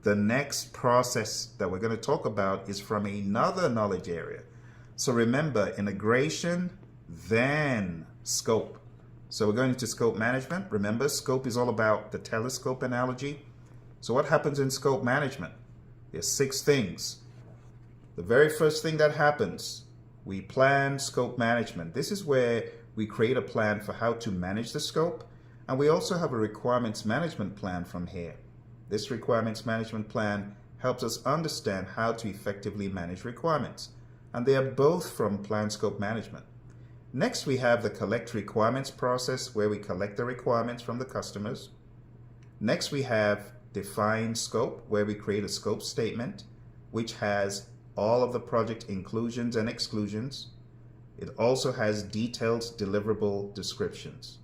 the next process that we're going to talk about is from another knowledge area. So remember, integration, then scope. So we're going into scope management. Remember, scope is all about the telescope analogy. So what happens in scope management? There's 6 things. The very first thing that happens, we plan scope management. This is where we create a plan for how to manage the scope. And we also have a requirements management plan from here. This requirements management plan helps us understand how to effectively manage requirements. And they are both from plan scope management. Next, we have the collect requirements process where we collect the requirements from the customers. Next, we have define scope where we create a scope statement which has all of the project inclusions and exclusions. It also has detailed deliverable descriptions.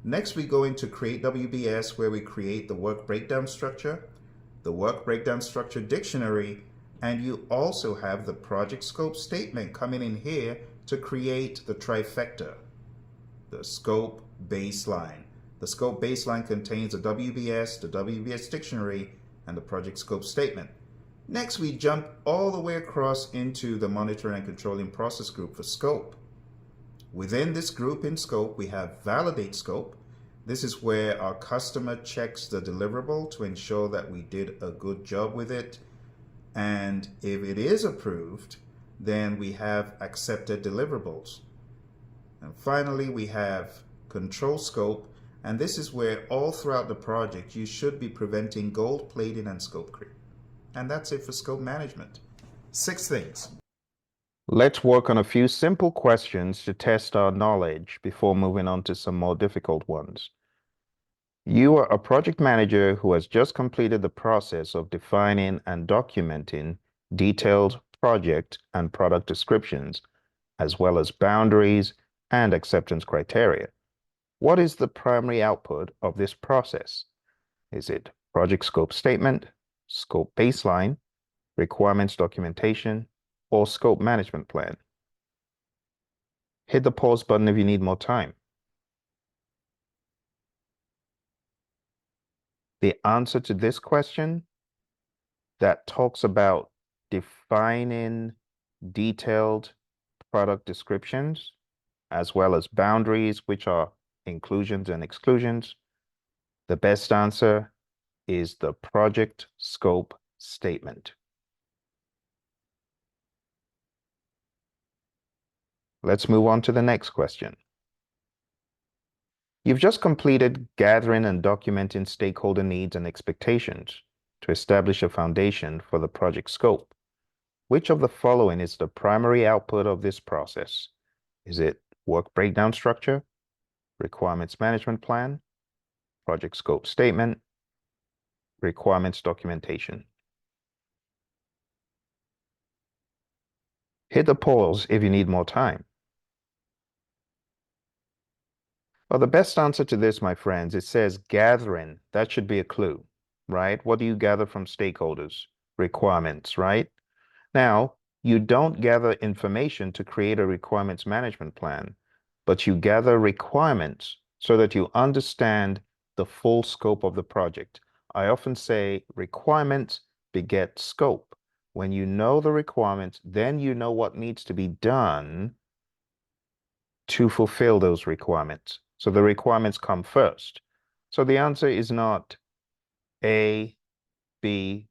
Next, we go into create WBS where we create the work breakdown structure, the work breakdown structure dictionary, and you also have the project scope statement coming in here to create the trifecta, the scope baseline. The scope baseline contains the WBS dictionary, and the project scope statement. Next, we jump all the way across into the monitoring and controlling process group for scope. Within this group in scope, we have validate scope. This is where our customer checks the deliverable to ensure that we did a good job with it. And if it is approved, then we have accepted deliverables. And finally, we have control scope. And this is where all throughout the project, you should be preventing gold plating and scope creep. And that's it for scope management. 6 things. Let's work on a few simple questions to test our knowledge before moving on to some more difficult ones. You are a project manager who has just completed the process of defining and documenting detailed project and product descriptions, as well as boundaries and acceptance criteria. What is the primary output of this process? Is it project scope statement, scope baseline, requirements documentation, or scope management plan? Hit the pause button if you need more time. The answer to this question that talks about defining detailed product descriptions, as well as boundaries, which are inclusions and exclusions, the best answer is the project scope statement. Let's move on to the next question. You've just completed gathering and documenting stakeholder needs and expectations to establish a foundation for the project scope. Which of the following is the primary output of this process? Is it work breakdown structure, requirements management plan, project scope statement, requirements documentation? Hit the pause if you need more time. Well, the best answer to this, my friends, it says gathering. That should be a clue, right? What do you gather from stakeholders? Requirements, right? Now, you don't gather information to create a requirements management plan, but you gather requirements so that you understand the full scope of the project. I often say requirements beget scope. When you know the requirements, then you know what needs to be done to fulfill those requirements. So the requirements come first. So the answer is not A, B,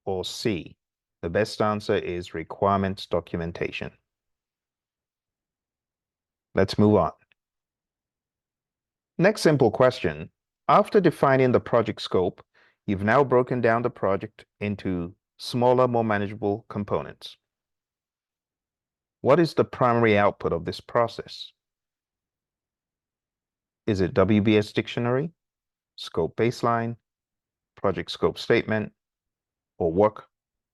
or C. The best answer is requirements documentation. Let's move on. Next simple question. After defining the project scope, you've now broken down the project into smaller, more manageable components. What is the primary output of this process? Is it WBS dictionary, scope baseline, project scope statement, or work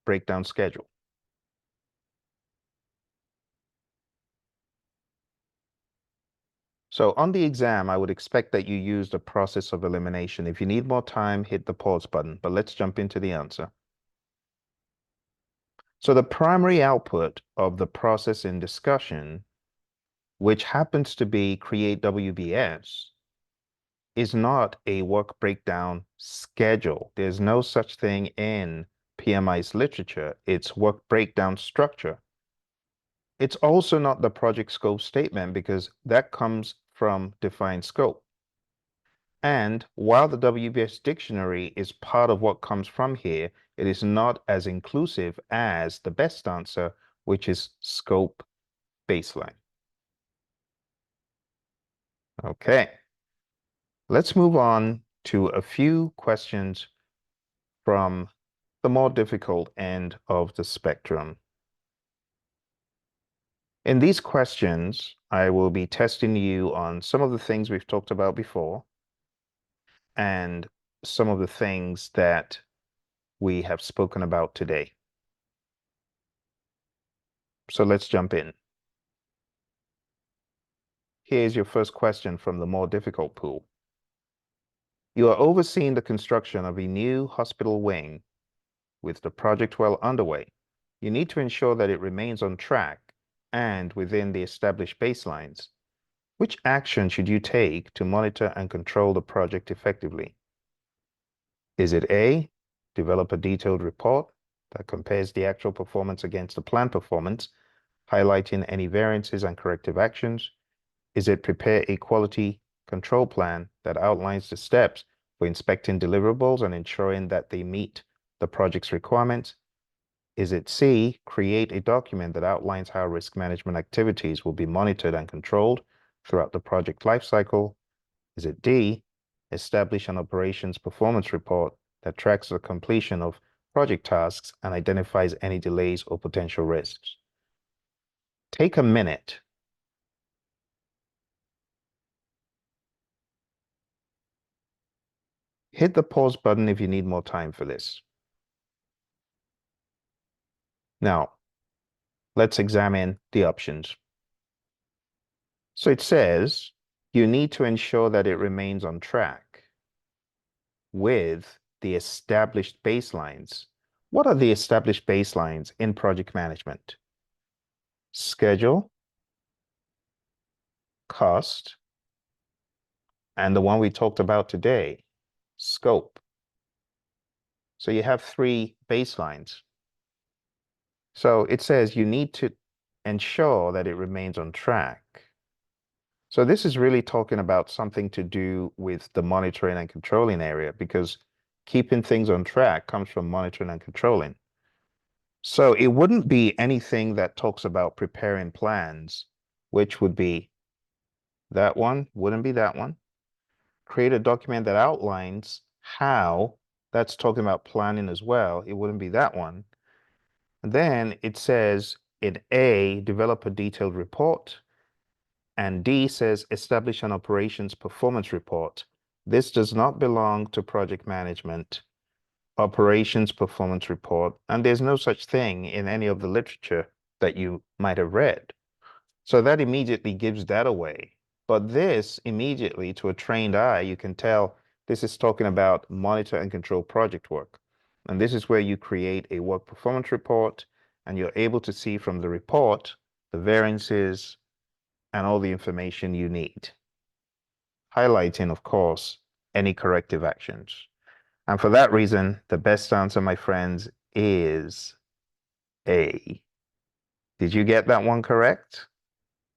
breakdown schedule? So on the exam, I would expect that you use the process of elimination. If you need more time, hit the pause button, but let's jump into the answer. So the primary output of the process in discussion, which happens to be create WBS, is not a work breakdown schedule. There's no such thing in PMI's literature. It's work breakdown structure. It's also not the project scope statement because that comes from defined scope. And while the WBS dictionary is part of what comes from here, it is not as inclusive as the best answer, which is scope baseline. Okay, let's move on to a few questions from the more difficult end of the spectrum. In these questions, I will be testing you on some of the things we've talked about before and some of the things that we have spoken about today. So let's jump in. Here's your first question from the more difficult pool. You are overseeing the construction of a new hospital wing with the project well underway. You need to ensure that it remains on track and within the established baselines. Which action should you take to monitor and control the project effectively? Is it A, develop a detailed report that compares the actual performance against the planned performance, highlighting any variances and corrective actions? Is it prepare a quality control plan that outlines the steps for inspecting deliverables and ensuring that they meet the project's requirements? Is it C, create a document that outlines how risk management activities will be monitored and controlled throughout the project lifecycle? Is it D, establish an operations performance report that tracks the completion of project tasks and identifies any delays or potential risks? Take a minute. Hit the pause button if you need more time for this. Now, let's examine the options. So it says you need to ensure that it remains on track with the established baselines. What are the established baselines in project management? Schedule, cost, and the one we talked about today, scope. So you have three baselines. So it says you need to ensure that it remains on track. So this is really talking about something to do with the monitoring and controlling area because keeping things on track comes from monitoring and controlling. So it wouldn't be anything that talks about preparing plans, which would be that one, wouldn't be that one. Create a document that outlines how, that's talking about planning as well. It wouldn't be that one. And then it says in A, develop a detailed report. And D says establish an operations performance report. This does not belong to project management. Operations performance report, and there's no such thing in any of the literature that you might have read. So that immediately gives that away. But this immediately, to a trained eye, you can tell this is talking about monitor and control project work. And this is where you create a work performance report, and you're able to see from the report the variances and all the information you need. Highlighting, of course, any corrective actions. And for that reason, the best answer, my friends, is A. Did you get that one correct?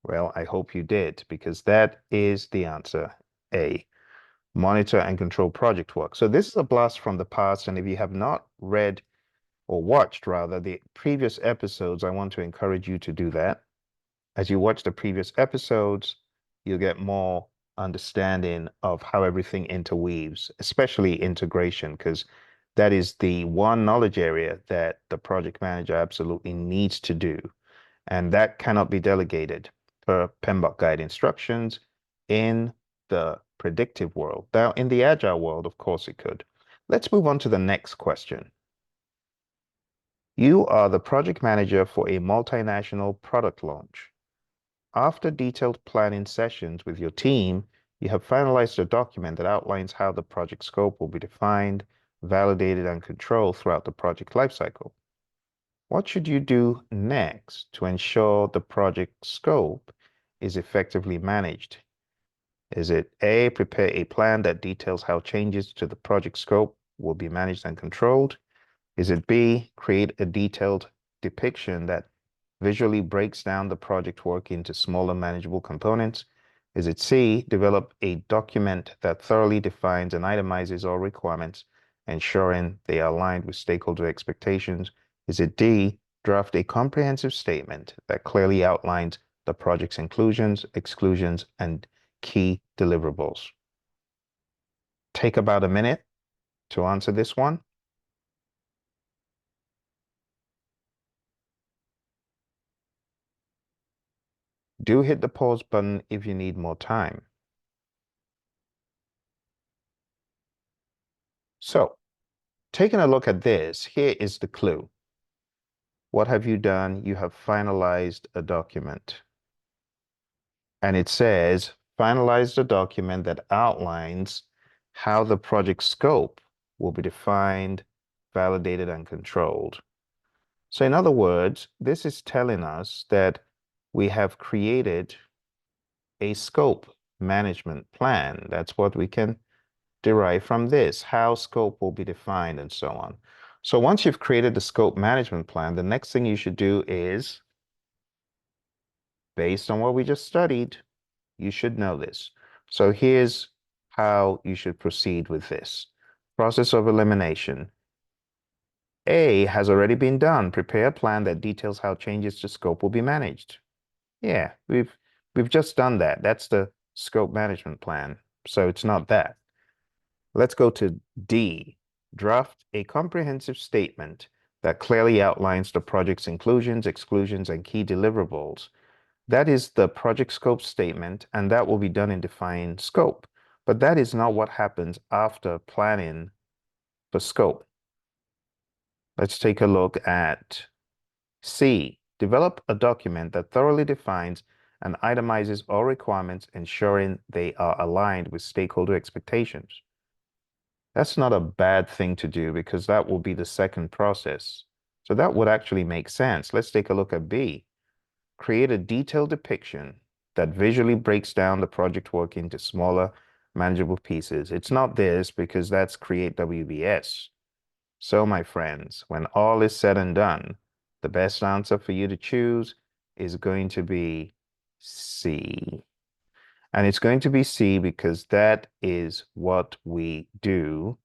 Well, I hope you did, because that is the answer, A. Monitor and control project work. So this is a blast from the past, and if you have not read or watched, rather, the previous episodes, I want to encourage you to do that. As you watch the previous episodes, you'll get more understanding of how everything interweaves, especially integration, because that is the one knowledge area that the project manager absolutely needs to do. And that cannot be delegated per PMBOK guide instructions in the predictive world. Now, in the agile world, of course it could. Let's move on to the next question. You are the project manager for a multinational product launch. After detailed planning sessions with your team, you have finalized a document that outlines how the project scope will be defined, validated, and controlled throughout the project lifecycle. What should you do next to ensure the project scope is effectively managed? Is it A, prepare a plan that details how changes to the project scope will be managed and controlled? Is it B, create a detailed depiction that visually breaks down the project work into smaller manageable components? Is it C, develop a document that thoroughly defines and itemizes all requirements, ensuring they are aligned with stakeholder expectations? Is it D, draft a comprehensive statement that clearly outlines the project's inclusions, exclusions, and key deliverables? Take about a minute to answer this one. Do hit the pause button if you need more time. So, taking a look at this, here is the clue. What have you done? You have finalized a document. And it says, finalize the document that outlines how the project scope will be defined, validated, and controlled. So in other words, this is telling us that we have created a scope management plan. That's what we can derive from this, how scope will be defined and so on. So once you've created the scope management plan, the next thing you should do is, based on what we just studied, you should know this. So here's how you should proceed with this. Process of elimination. A has already been done. Prepare a plan that details how changes to scope will be managed. Yeah, we've just done that. That's the scope management plan. So it's not that. Let's go to D. Draft a comprehensive statement that clearly outlines the project's inclusions, exclusions, and key deliverables. That is the project scope statement, and that will be done in defined scope. But that is not what happens after planning for scope. Let's take a look at C. Develop a document that thoroughly defines and itemizes all requirements, ensuring they are aligned with stakeholder expectations. That's not a bad thing to do because that will be the second process. So that would actually make sense. Let's take a look at B. Create a detailed depiction that visually breaks down the project work into smaller, manageable pieces. It's not this because that's create WBS. So, my friends, when all is said and done, the best answer for you to choose is going to be C. And it's going to be C because that is what we do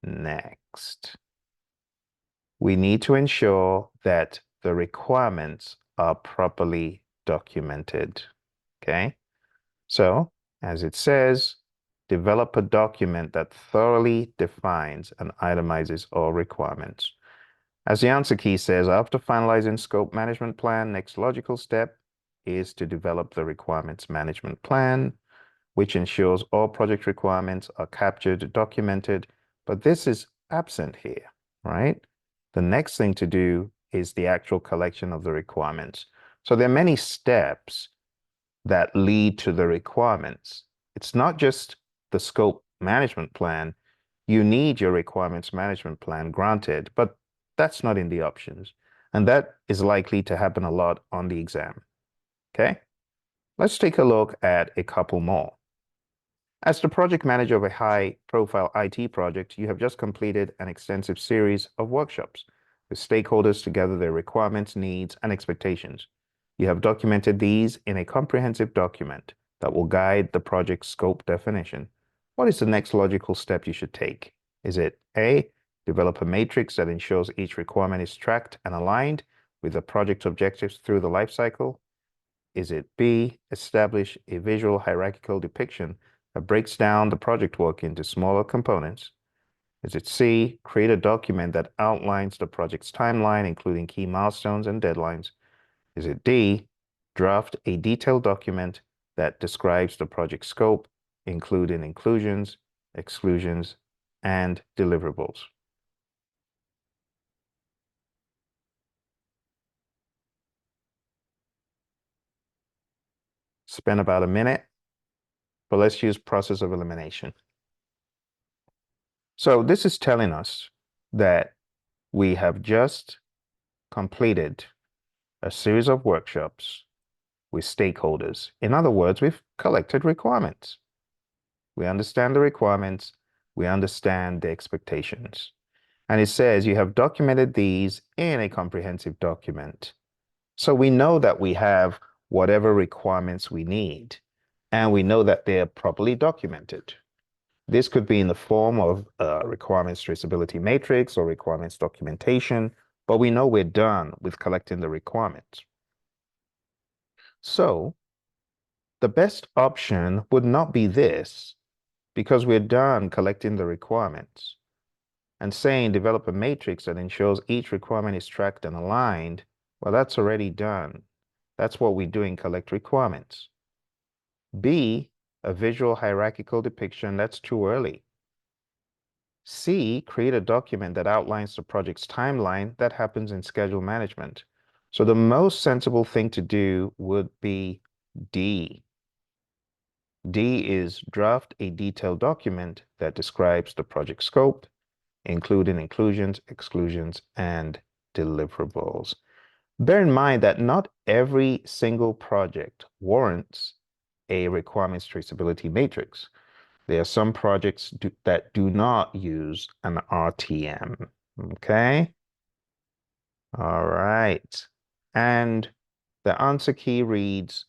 next. We need to ensure that the requirements are properly documented. Okay? So, as it says, develop a document that thoroughly defines and itemizes all requirements. As the answer key says, after finalizing scope management plan, next logical step is to develop the requirements management plan, which ensures all project requirements are captured, documented, but this is absent here, right? The next thing to do is the actual collection of the requirements. So there are many steps that lead to the requirements. It's not just the scope management plan. You need your requirements management plan granted, but that's not in the options. And that is likely to happen a lot on the exam. Okay? Let's take a look at a couple more. As the project manager of a high-profile IT project, you have just completed an extensive series of workshops with stakeholders to gather their requirements, needs, and expectations. You have documented these in a comprehensive document that will guide the project scope definition. What is the next logical step you should take? Is it A, develop a matrix that ensures each requirement is tracked and aligned with the project objectives through the life cycle? Is it B, establish a visual hierarchical depiction that breaks down the project work into smaller components? Is it C, create a document that outlines the project's timeline, including key milestones and deadlines? Is it D, draft a detailed document that describes the project scope, including inclusions, exclusions, and deliverables? Spend about a minute, but let's use process of elimination. So this is telling us that we have just completed a series of workshops with stakeholders. In other words, we've collected requirements. We understand the requirements. We understand the expectations. And it says you have documented these in a comprehensive document. So we know that we have whatever requirements we need, and we know that they're properly documented. This could be in the form of a requirements traceability matrix or requirements documentation, but we know we're done with collecting the requirements. So the best option would not be this, because we're done collecting the requirements. And saying develop a matrix that ensures each requirement is tracked and aligned, well, that's already done. That's what we do in collect requirements. B, a visual hierarchical depiction, that's too early. C, create a document that outlines the project's timeline. That happens in schedule management. So the most sensible thing to do would be D. D is draft a detailed document that describes the project scope, including inclusions, exclusions, and deliverables. Bear in mind that not every single project warrants a requirements traceability matrix. There are some projects that do not use an RTM. Okay. All right. And the answer key reads,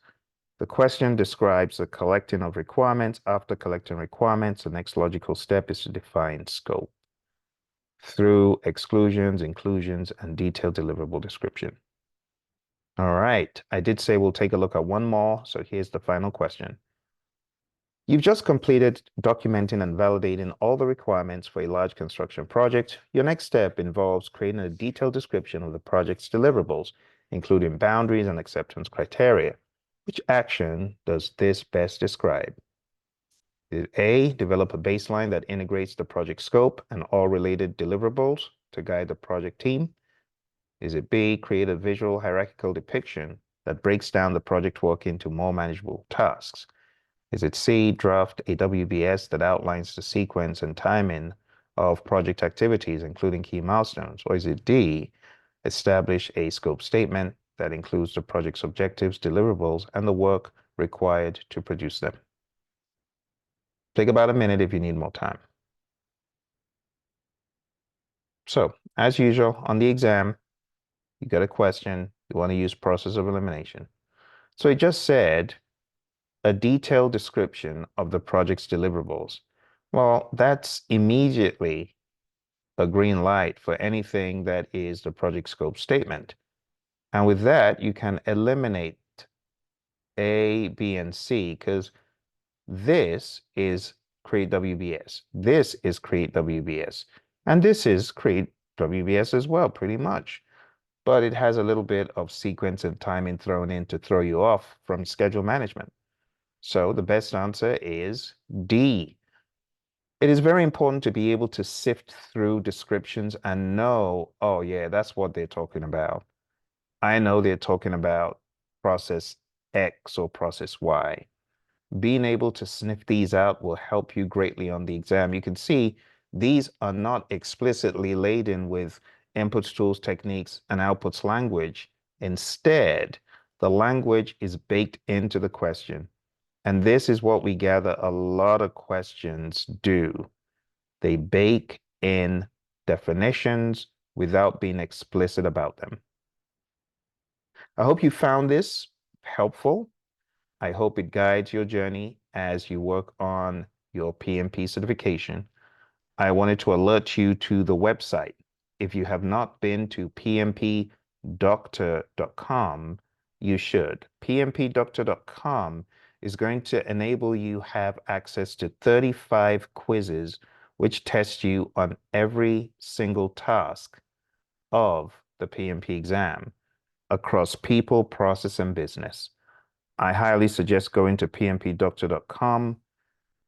the question describes the collecting of requirements. After collecting requirements, the next logical step is to define scope through exclusions, inclusions, and detailed deliverable description. All right. I did say we'll take a look at one more. So here's the final question. You've just completed documenting and validating all the requirements for a large construction project. Your next step involves creating a detailed description of the project's deliverables, including boundaries and acceptance criteria. Which action does this best describe? Is A, develop a baseline that integrates the project scope and all related deliverables to guide the project team? Is it B, create a visual hierarchical depiction that breaks down the project work into more manageable tasks? Is it C, draft a WBS that outlines the sequence and timing of project activities, including key milestones? Or is it D, establish a scope statement that includes the project's objectives, deliverables, and the work required to produce them? Take about a minute if you need more time. So, as usual, on the exam, you got a question, you want to use process of elimination. So it just said, a detailed description of the project's deliverables. Well, that's immediately a green light for anything that is the project scope statement. And with that, you can eliminate A, B, and C, because this is create WBS. This is create WBS. And this is create WBS as well, pretty much. But it has a little bit of sequence and timing thrown in to throw you off from schedule management. So the best answer is D. It is very important to be able to sift through descriptions and know, oh yeah, that's what they're talking about. I know they're talking about process X or process Y. Being able to sniff these out will help you greatly on the exam. You can see these are not explicitly laden with inputs, tools, techniques, and outputs language. Instead, the language is baked into the question. And this is what we gather a lot of questions do. They bake in definitions without being explicit about them. I hope you found this helpful. I hope it guides your journey as you work on your PMP certification. I wanted to alert you to the website. If you have not been to pmpdoctor.com, you should. pmpdoctor.com is going to enable you have access to 35 quizzes which test you on every single task of the PMP exam across people, process, and business. I highly suggest going to pmpdoctor.com,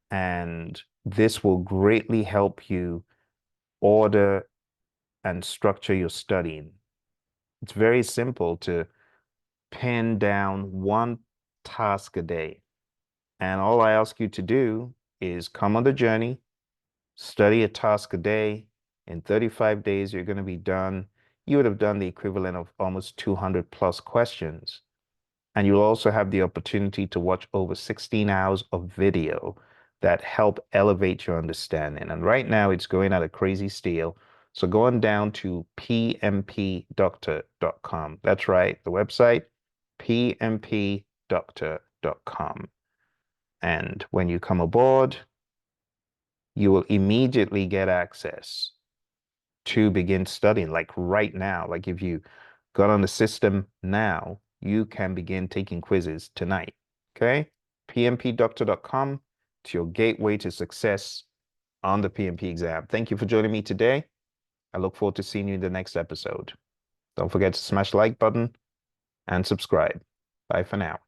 and this will greatly help you order and structure your studying. It's very simple to pin down one task a day. And all I ask you to do is come on the journey, study a task a day. In 35 days, you're going to be done. You would have done the equivalent of almost 200 plus questions. And you'll also have the opportunity to watch over 16 hours of video that help elevate your understanding. And right now it's going at a crazy steal. So go on down to pmpdoctor.com. That's right, the website, pmpdoctor.com. And when you come aboard, you will immediately get access to begin studying, like right now. Like if you got on the system now, you can begin taking quizzes tonight. Okay? pmpdoctor.com to your gateway to success on the PMP exam. Thank you for joining me today. I look forward to seeing you in the next episode. Don't forget to smash the like button and subscribe. Bye for now.